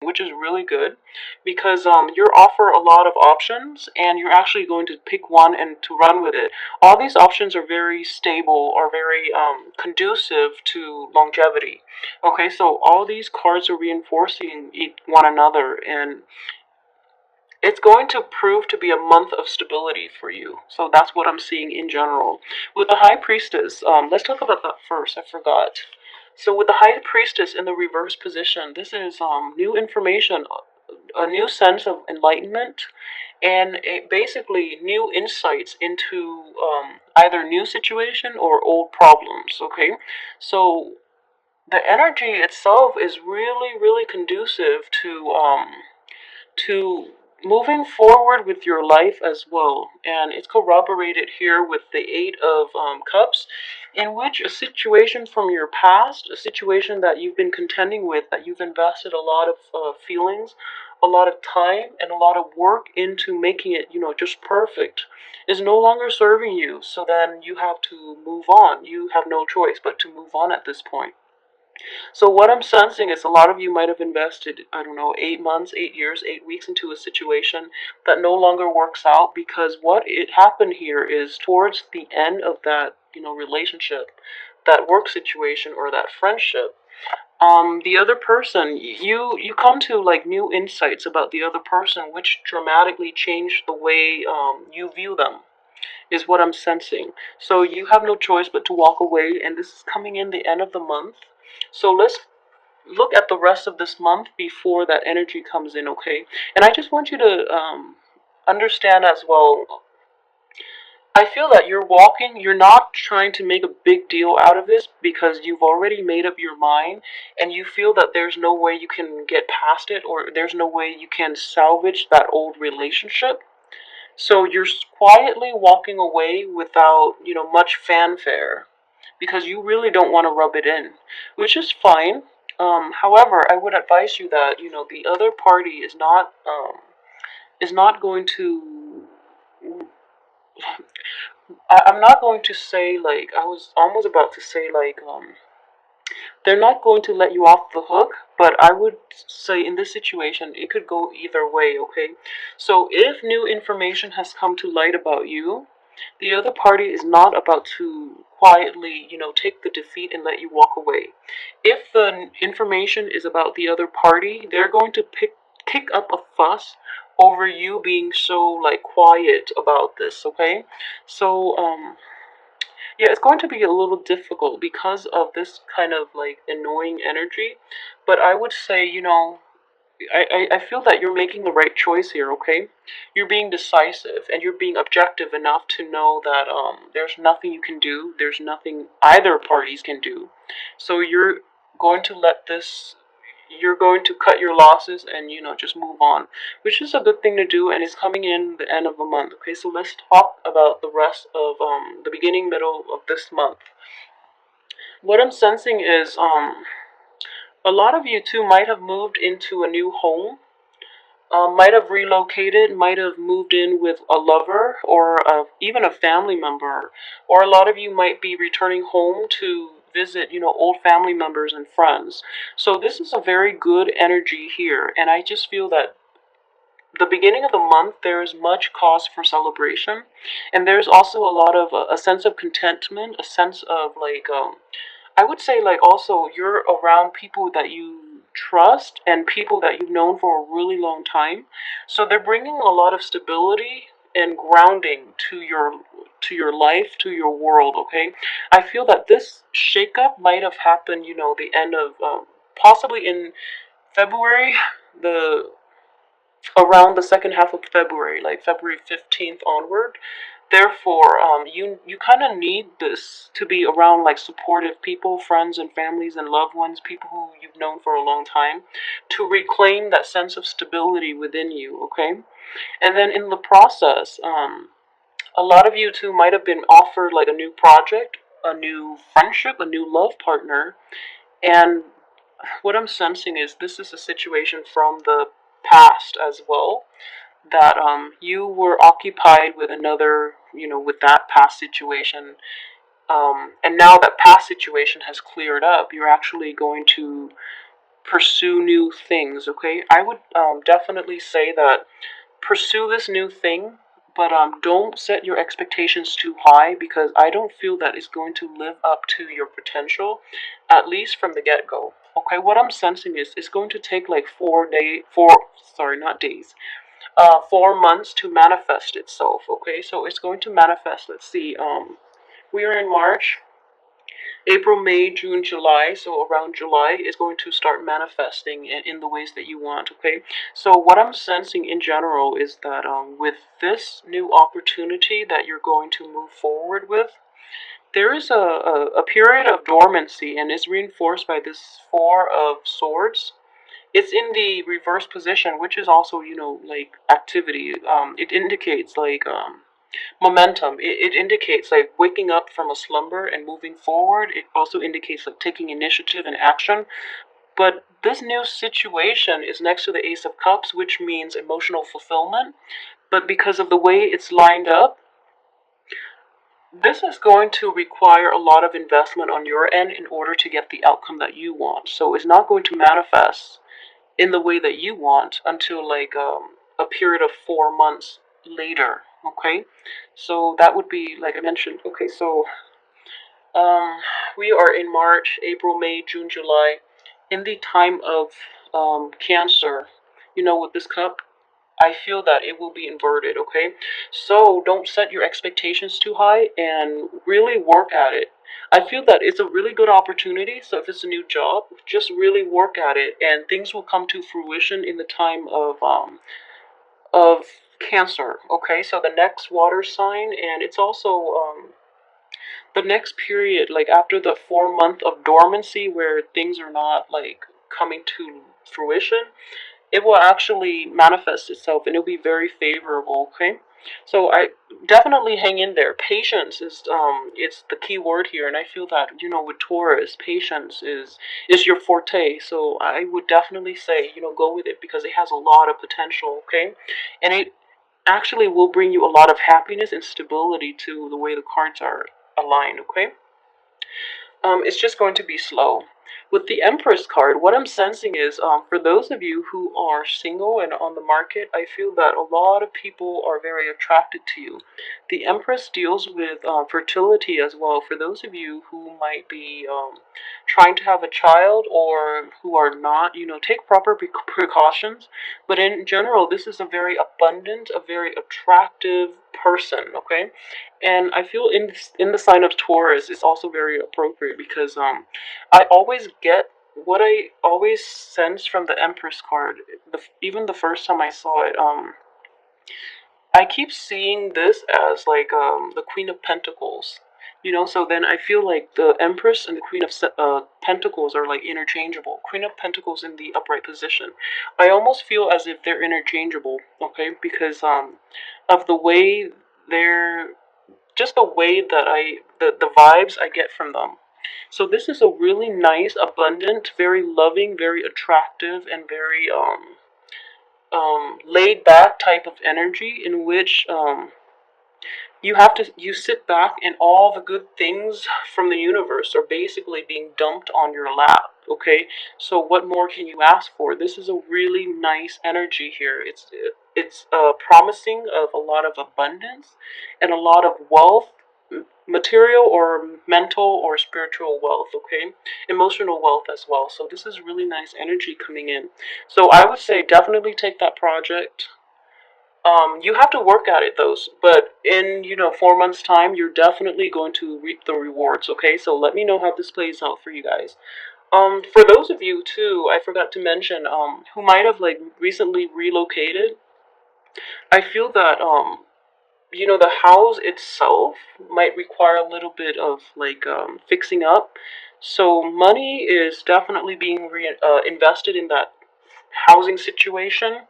which is really good because you're offer a lot of options and you're actually going to pick one and to run with it. All these options are very stable or very conducive to longevity. Okay, so all these cards are reinforcing one another, and it's going to prove to be a month of stability for you. So that's what I'm seeing in general. With the High Priestess, let's talk about that first. I forgot. So with the High Priestess in the reverse position, this is new information, a new sense of enlightenment, and basically new insights into either new situation or old problems. Okay, so the energy itself is really, really conducive to moving forward with your life as well. And it's corroborated here with the Eight of Cups, in which a situation from your past, a situation that you've been contending with, that you've invested a lot of feelings, a lot of time, and a lot of work into making it, just perfect, is no longer serving you. So then you have to move on. You have no choice but to move on at this point. So what I'm sensing is a lot of you might have invested, I don't know, 8 months, 8 years, 8 weeks into a situation that no longer works out, because what it happened here is towards the end of that, relationship, that work situation or that friendship. The other person, you come to like new insights about the other person, which dramatically change the way you view them, is what I'm sensing. So you have no choice but to walk away, and this is coming in the end of the month. So let's look at the rest of this month before that energy comes in, okay? And I just want you to understand as well. I feel that you're not trying to make a big deal out of this because you've already made up your mind and you feel that there's no way you can get past it, or there's no way you can salvage that old relationship. So you're quietly walking away without, much fanfare because you really don't want to rub it in, which is fine. However, I would advise you that, the other party is not going to. I'm not going to say, like, I was almost about to say, like, they're not going to let you off the hook, but I would say in this situation it could go either way, okay? So if new information has come to light about you, the other party is not about to quietly, take the defeat and let you walk away. If the information is about the other party, they're going to kick up a fuss over you being so like quiet about this, okay? So yeah, it's going to be a little difficult because of this kind of like annoying energy. But I would say, I feel that you're making the right choice here, okay? You're being decisive and you're being objective enough to know that there's nothing you can do, there's nothing either parties can do. So going to let this you're going to cut your losses and just move on, which is a good thing to do, and it's coming in the end of the month. Okay, so let's talk about the rest of the beginning middle of this month. What I'm sensing is a lot of you too might have moved into a new home, might have relocated, might have moved in with a lover or even a family member, or a lot of you might be returning home to visit, old family members and friends. So this is a very good energy here, and I just feel that the beginning of the month there is much cause for celebration, and there's also a lot of a sense of contentment, a sense of like I would say, like, also you're around people that you trust and people that you've known for a really long time. So they're bringing a lot of stability and grounding to your life, to your world, okay? I feel that this shakeup might have happened, the end of possibly in February, the around the second half of February, like February 15th onward. Therefore, you kind of need this to be around like supportive people, friends and families and loved ones, people who you've known for a long time, to reclaim that sense of stability within you. Okay, and then in the process, a lot of you too might have been offered like a new project, a new friendship, a new love partner, and what I'm sensing is this is a situation from the past as well, that you were occupied with another, with that past situation, and now that past situation has cleared up, you're actually going to pursue new things, okay? I would definitely say that pursue this new thing, but don't set your expectations too high because I don't feel that it's going to live up to your potential, at least from the get go. Okay, what I'm sensing is it's going to take like 4 months to manifest itself. Okay, so it's going to manifest. Let's see. We are in March. April, May, June, July, so around July is going to start manifesting in the ways that you want, okay? So what I'm sensing in general is that with this new opportunity that you're going to move forward with, there is a period of dormancy and is reinforced by this Four of Swords. It's in the reverse position, which is also, like activity. It indicates like momentum. It indicates like waking up from a slumber and moving forward. It also indicates like taking initiative and action. But this new situation is next to the Ace of Cups, which means emotional fulfillment. But because of the way it's lined up, this is going to require a lot of investment on your end in order to get the outcome that you want. So it's not going to manifest in the way that you want until like a period of 4 months later. Okay, so that would be like I mentioned. Okay, so um, we are in March, April, May, June, July, in the time of Cancer. With this cup, I feel that it will be inverted, okay? So don't set your expectations too high and really work at it. I feel that it's a really good opportunity, so if it's a new job, just really work at it and things will come to fruition in the time of Cancer, okay? So the next water sign and it's also the next period like after the 4 month of dormancy where things are not like coming to fruition, it will actually manifest itself and it'll be very favorable, okay? So I definitely hang in there. Patience is it's the key word here, and I feel that with Taurus, patience is your forte. So I would definitely say go with it because it has a lot of potential, okay? And it actually will bring you a lot of happiness and stability to the way the cards are aligned, okay? It's just going to be slow. With the Empress card, what I'm sensing is for those of you who are single and on the market, I feel that a lot of people are very attracted to you. The Empress deals with fertility as well. For those of you who might be trying to have a child or who are not, take proper precautions. But in general, this is a very abundant, a very attractive person, okay? And I feel in the sign of Taurus is also very appropriate because I always get what I always sense from the Empress card. Even the first time I saw it, I keep seeing this as like the Queen of Pentacles. So then I feel like the Empress and the Queen of Pentacles are like interchangeable. Queen of Pentacles in the upright position. I almost feel as if they're interchangeable, okay? Because of the way they're just the way that the vibes I get from them. So this is a really nice, abundant, very loving, very attractive, and very laid back type of energy in which you sit back and all the good things from the universe are basically being dumped on your lap, okay? So what more can you ask for? This is a really nice energy here. It's promising of a lot of abundance and a lot of wealth, material or mental or spiritual wealth, okay? Emotional wealth as well. So this is really nice energy coming in. So I would say definitely take that project. You have to work at it though, but in 4 months' time, you're definitely going to reap the rewards. Okay, so let me know how this plays out for you guys. For those of you too, I forgot to mention, who might have like recently relocated, I feel that the house itself might require a little bit of like fixing up. So money is definitely being invested in that housing situation.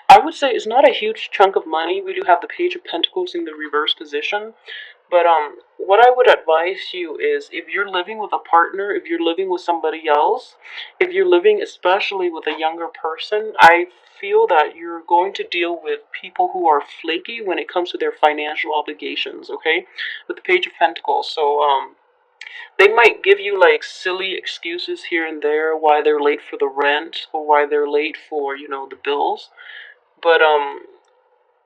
I would say it's not a huge chunk of money. We do have the Page of Pentacles in the reverse position. But what I would advise you is if you're living with a partner, if you're living with somebody else, if you're living especially with a younger person, I feel that you're going to deal with people who are flaky when it comes to their financial obligations, okay? With the Page of Pentacles. So They might give you like silly excuses here and there why they're late for the rent or why they're late for, the bills. But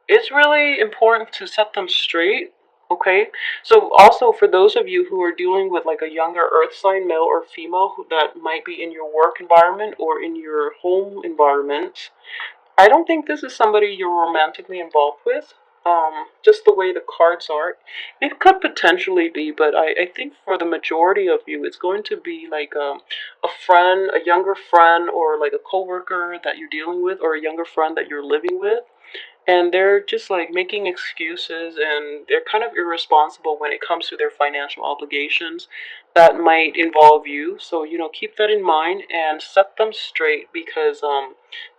it's really important to set them straight. Okay, so also for those of you who are dealing with like a younger earth sign, male or female, that might be in your work environment or in your home environment, I don't think this is somebody you're romantically involved with. Just the way the cards are, it could potentially be, but I think for the majority of you, it's going to be like a friend, a younger friend, or like a coworker that you're dealing with, or a younger friend that you're living with, and they're just like making excuses, and they're kind of irresponsible when it comes to their financial obligations that might involve you. So keep that in mind and set them straight, because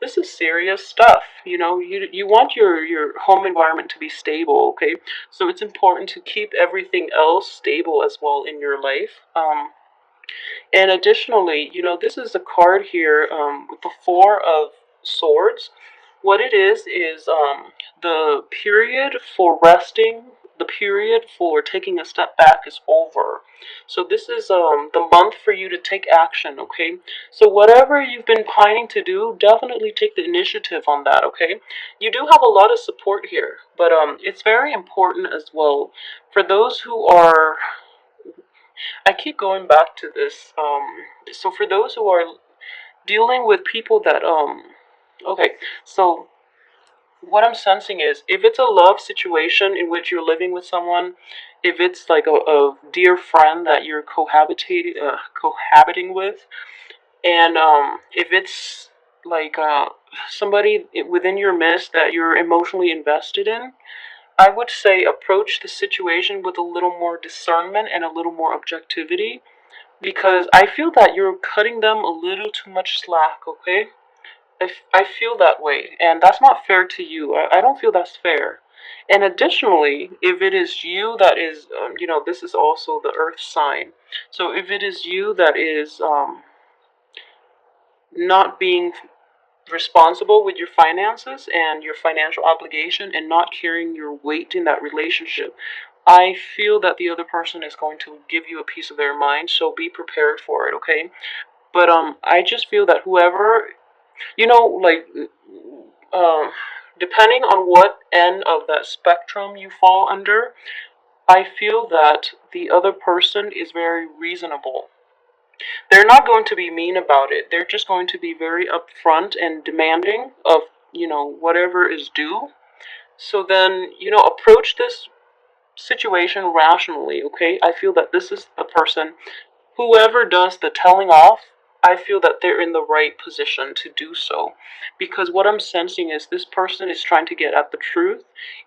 this is serious stuff. You want your home environment to be stable. Okay, so it's important to keep everything else stable as well in your life. And additionally, this is a card here with the Four of Swords. What it is the period for resting, the period for taking a step back is over. So this is the month for you to take action, okay? So whatever you've been pining to do, definitely take the initiative on that, okay? You do have a lot of support here, but it's very important as well for those who are, I keep going back to this. So for those who are dealing with people that okay, so what I'm sensing is, if it's a love situation in which you're living with someone, if it's like a dear friend that you're cohabiting with, and if it's like somebody within your midst that you're emotionally invested in, I would say approach the situation with a little more discernment and a little more objectivity, because I feel that you're cutting them a little too much slack, okay? I feel that way, and that's not fair to you. I don't feel that's fair. And additionally, if it is you that is, this is also the earth sign. So if it is you that is not being responsible with your finances and your financial obligation and not carrying your weight in that relationship, I feel that the other person is going to give you a piece of their mind, so be prepared for it, okay? But I just feel that whoever, like, uh, depending on what end of that spectrum you fall under, I feel that the other person is very reasonable. They're not going to be mean about it. They're just going to be very upfront and demanding of, whatever is due. So then, approach this situation rationally, okay? I feel that this is the person, whoever does the telling off, I feel that they're in the right position to do so. Because what I'm sensing is this person is trying to get at the truth,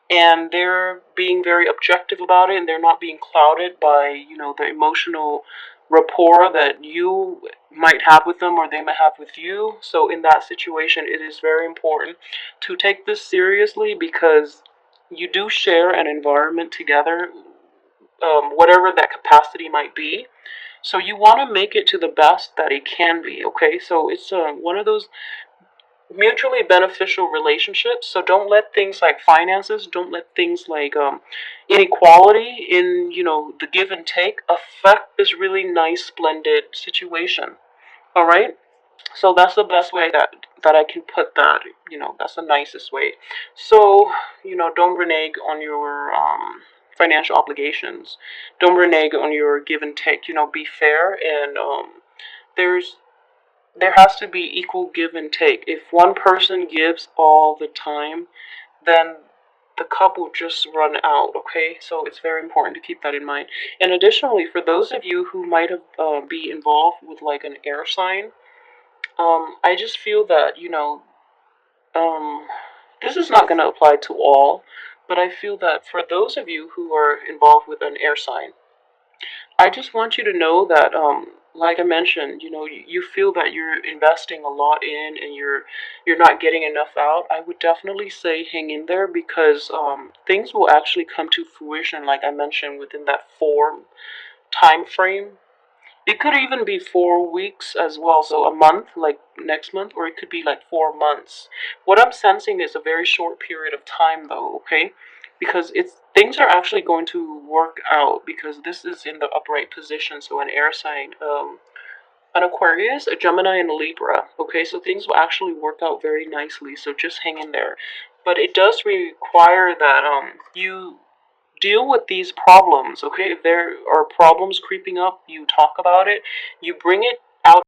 and they're being very objective about it, and they're not being clouded by, the emotional rapport that you might have with them or they might have with you. So in that situation, it is very important to take this seriously, because you do share an environment together, whatever that capacity might be. So you want to make it to the best that it can be, okay? So it's one of those mutually beneficial relationships. So don't let things like finances, don't let things like inequality in, the give and take affect this really nice, splendid situation. All right? So that's the best way that I can put that. That's the nicest way. So don't renege on your financial obligations. Don't renege on your give and take. Be fair, and there's there has to be equal give and take. If one person gives all the time, then the cup will just run out, okay? So it's very important to keep that in mind. And additionally, for those of you who might have be involved with like an air sign, I just feel that, um, this is not going to apply to all, but I feel that for those of you who are involved with an air sign, I just want you to know that, like I mentioned, you feel that you're investing a lot in, and you're not getting enough out. I would definitely say hang in there, because things will actually come to fruition, like I mentioned, within that 4 time frame. It could even be 4 weeks as well, so a month, like next month, or it could be like 4 months. What I'm sensing is a very short period of time, though, okay? Because things are actually going to work out because this is in the upright position, so an air sign, an Aquarius, a Gemini, and a Libra. Okay, so things will actually work out very nicely, so just hang in there. But it does require that you deal with these problems, okay? If there are problems creeping up, you talk about it, you bring it out.